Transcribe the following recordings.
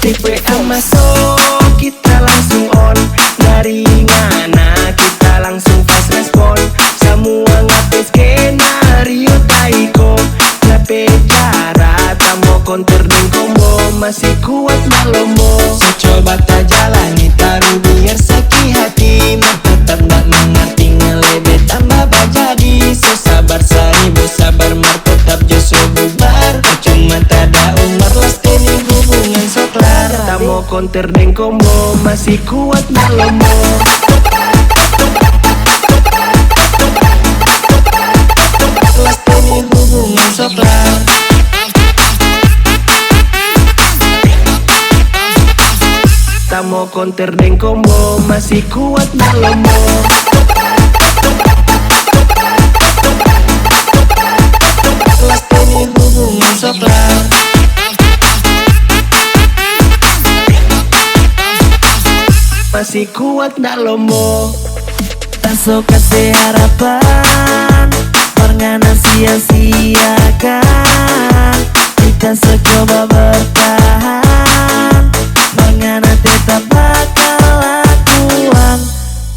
Notif WA masuk, kita langsung on. Dari ngana kita langsung fast respon. Semua ngape skenario taiko. Ngape cara tamo counter dan combo. Masih kuat malomo. So coba ta jalani taruh biar sakit hati. Tetap tak mengerti ngelebet tambah bajadi. So sabar seribu sabar mar tetap joso bubar. Cuma tada umar las teni hubungan so klar. Tamo counter dan combo masih kuat malomo. Las teni hubungan so klar. Tamo counter dan combo masih kuat malomo. Las teni hubungan so klar. Masih kuat ndak lomo. Tak so kasih harapan, pernah sia-siakan. Kita coba bertahan, mengana tetap bakal lakuan.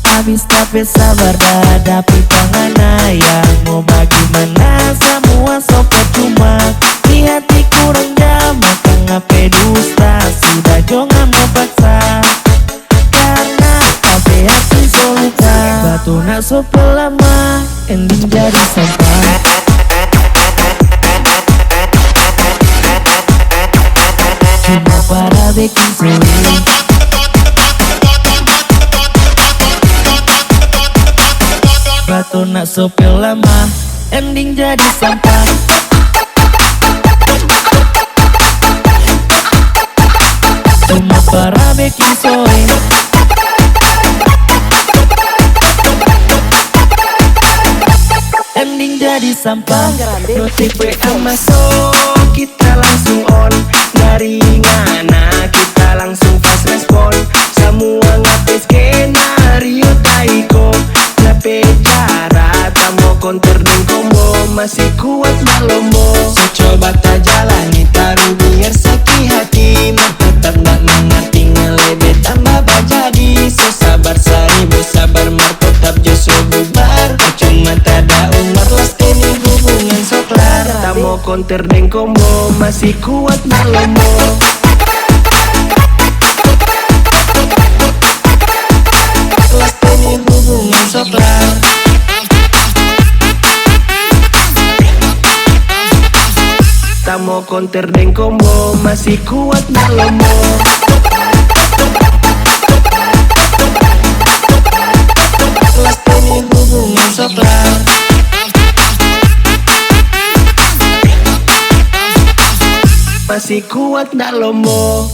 Habis tapi sabar hadapi tangan yang mau bagaimana semua so percuma. Di hati kurang jam, maka ngape dusta. Sudah jangan mau paksa, karena kafe hati so luka. Batu nak so pelama, ending jadi sampah. Cuma para bikin sulit. Batu nak sopel lama, ending jadi sampah. Cuma para bikin soy. Ending jadi sampah. Notif WA masuk, kita langsung on. Dari ngana kita langsung fast respon. Semua ngape skenario taiko. Ngape cara tamo counter dan combo. Masih kuat malomo. So coba ta jalani taruh biar sakit hati. Tetap tak mengerti ngelebet tambah bajadi. So sabar seribu sabar mar tetap joso bubar. Cuma tada umar las teni hubungan so klar. Tamo counter dan combo masih kuat malomo. Las teni hubungan so klar. Tamo counter dan combo masih kuat malomo. Las teni hubungan so klar. Masih kuat ndak lomo.